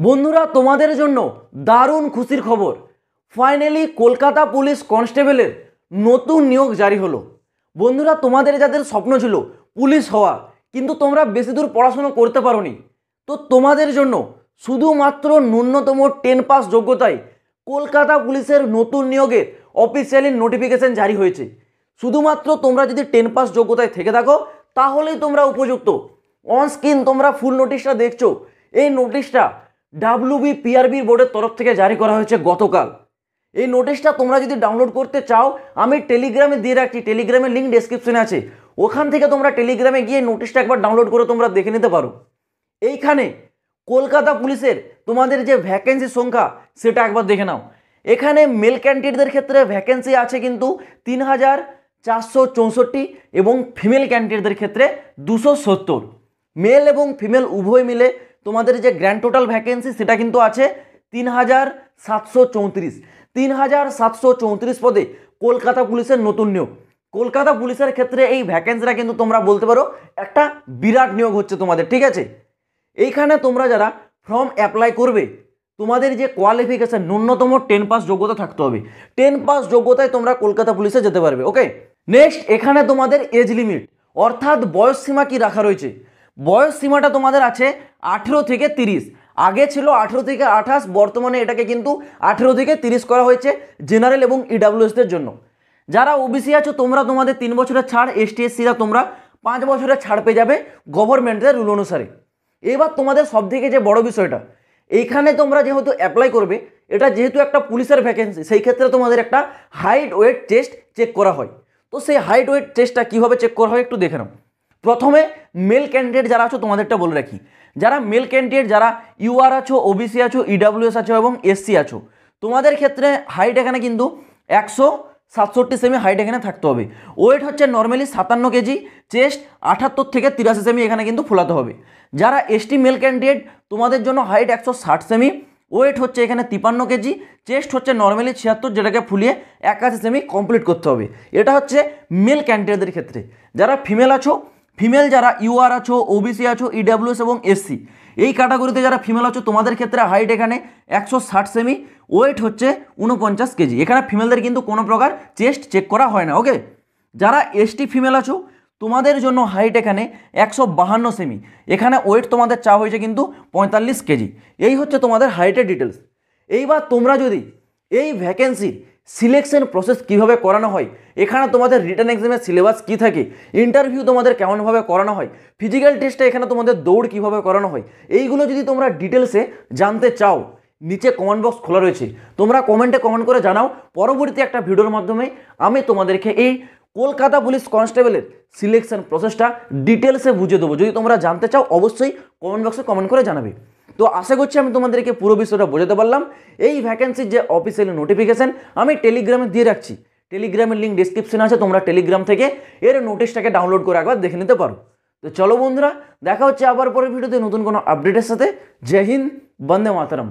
বন্ধুরা তোমাদের জন্য দারুণ খুশির খবর। ফাইনালি কলকাতা পুলিশ কনস্টেবলের নতুন নিয়োগ জারি হলো। বন্ধুরা তোমাদের যাদের স্বপ্ন ছিল পুলিশ হওয়া, কিন্তু তোমরা বেশি দূর পড়াশোনা করতে পারোনি, তো তোমাদের জন্য শুধুমাত্র ন্যূনতম 10 পাস যোগ্যতায় কলকাতা পুলিশের নতুন নিয়োগের অফিসিয়ালি নোটিফিকেশন জারি হয়েছে। শুধুমাত্র তোমরা যদি 10 পাস যোগ্যতায় থেকে থাকো তাহলেই তোমরা উপযুক্ত। অন স্ক্রিন তোমরা ফুল নোটিশটা দেখছো। এই নোটিশটা WBPRB বোর্ডের তরফ থেকে জারি করা হয়েছে গতকাল। এই নোটিশটা তোমরা যদি ডাউনলোড করতে চাও আমি টেলিগ্রামে দিয়ে রাখছি, টেলিগ্রামের লিঙ্ক ডেসক্রিপশনে আছে, ওখান থেকে তোমরা টেলিগ্রামে গিয়ে নোটিশটা একবার ডাউনলোড করে তোমরা দেখে নিতে পারো। এইখানে কলকাতা পুলিশের তোমাদের যে ভ্যাকেন্সির সংখ্যা সেটা একবার দেখে নাও। এখানে মেল ক্যান্ডিডেটদের ক্ষেত্রে ভ্যাকেন্সি আছে কিন্তু 3464 এবং ফিমেল ক্যান্ডিডেটদের ক্ষেত্রে 270। মেল এবং ফিমেল উভয় মিলে তোমাদের যে গ্র্যান্ড টোটাল ভ্যাকেন্সি সেটা কিন্তু আছে 3734। 3734 পদে কলকাতা পুলিশের নতুন নিয়োগ। কলকাতা পুলিশের ক্ষেত্রে এই ভ্যাকেন্সিটা কিন্তু তোমরা বলতে পারো একটা বিরাট নিয়োগ হচ্ছে তোমাদের, ঠিক আছে। এইখানে তোমরা যারা ফর্ম অ্যাপ্লাই করবে তোমাদের যে কোয়ালিফিকেশন ন্যূনতম 10 পাস যোগ্যতা থাকতে হবে। 10 পাস যোগ্যতায় তোমরা কলকাতা পুলিশে যেতে পারবে। ওকে, নেক্সট এখানে তোমাদের এজ লিমিট অর্থাৎ বয়স সীমা কি রাখা রয়েছে। বয়স সীমাটা তোমাদের আছে 18 থেকে 30। আগে ছিল 18 থেকে 28, বর্তমানে এটাকে কিন্তু 18 থেকে 30 করা হয়েছে জেনারেল এবং ইডাব্লিউএসদের জন্য। যারা ওবিসি আছো তোমরা তোমাদের 3 বছরের ছাড়, ST SCরা তোমরা 5 বছরের ছাড় পেয়ে যাবে গভর্নমেন্টের রুল অনুসারে। এবার তোমাদের সব থেকে যে বড় বিষয়টা, এইখানে তোমরা যেহেতু অ্যাপ্লাই করবে, এটা যেহেতু একটা পুলিশের ভ্যাকেন্সি, সেই ক্ষেত্রে তোমাদের একটা হাইট ওয়েট টেস্ট চেক করা হয়। তো সেই হাইট ওয়েট টেস্টটা কীভাবে চেক করা হয় একটু দেখে নাও। প্রথমে মেল ক্যান্ডিডেট যারা আছো তোমাদেরটা বলে রাখি, যারা মেল ক্যান্ডিডেট, যারা UR আছো, ওবিসি আছো, ইডাব্লিউএস আছো এবং SC আছো, তোমাদের ক্ষেত্রে হাইট এখানে কিন্তু 167 সেমি হাইট এখানে থাকতে হবে। ওয়েট হচ্ছে নর্মালি 57 কেজি, চেস্ট 78 থেকে 83 সেমি এখানে কিন্তু ফোলাতে হবে। যারা ST মেল ক্যান্ডিডেট তোমাদের জন্য হাইট 160 সেমি, ওয়েট হচ্ছে এখানে 53 কেজি, চেস্ট হচ্ছে নর্মালি 76, যেটাকে ফুলিয়ে 81 সেমি কমপ্লিট করতে হবে। এটা হচ্ছে মেল ক্যান্ডিডেটদের ক্ষেত্রে। যারা ফিমেল আছো, ফিমেল যারা UR আছো, ওবিসি আছো, ইডাব্লিউএস এবং SC, এই ক্যাটাগরিতে যারা ফিমেল আছো তোমাদের ক্ষেত্রে হাইট এখানে 160 সেমি, ওয়েট হচ্ছে 49 কেজি। এখানে ফিমেলদের কিন্তু কোনো প্রকার চেস্ট চেক করা হয় না। ওকে, যারা ST ফিমেল আছো তোমাদের জন্য হাইট এখানে 152 সেমি, এখানে ওয়েট তোমাদের চাওয়া হয়েছে কিন্তু 45 কেজি। এই হচ্ছে তোমাদের হাইটের ডিটেলস। এইবার তোমরা যদি এই ভ্যাকেন্সির সিলেকশন প্রসেস কিভাবে করানো হয়, এখানে তোমাদের রিটেন এক্সামের সিলেবাস কী থাকে, ইন্টারভিউ তোমাদের কেমনভাবে করানো হয়, ফিজিক্যাল টেস্টে এখানে তোমাদের দৌড় কিভাবে করানো হয়, এইগুলো যদি তোমরা ডিটেলসে জানতে চাও নিচে কমেন্ট বক্স খোলা রয়েছে, তোমরা কমেন্টে কমেন্ট করে জানাও। পরবর্তী একটা ভিডিওর মাধ্যমে আমি তোমাদেরকে এই কলকাতা পুলিশ কনস্টেবলের সিলেকশন প্রসেসটা ডিটেলসে বুঝিয়ে দেবো। যদি তোমরা জানতে চাও অবশ্যই কমেন্ট বক্সে কমেন্ট করে জানাবে। তো আশা করছি আমি তোমাদেরকে পুরো বিষয়টা বোঝাতে পারলাম। এই ভ্যাকেন্সির যে অফিসিয়ালি নোটিফিকেশান আমি টেলিগ্রামে দিয়ে রাখছি, টেলিগ্রামের লিঙ্ক ডিসক্রিপশনে আছে, তোমরা টেলিগ্রাম থেকে এর নোটিশটাকে ডাউনলোড করে একবার দেখে নিতে পারো। তো চলো বন্ধুরা, দেখা হচ্ছে আবার পরের ভিডিওতে নতুন কোনো আপডেটের সাথে। জয় হিন্দ, বন্দে মাতরম।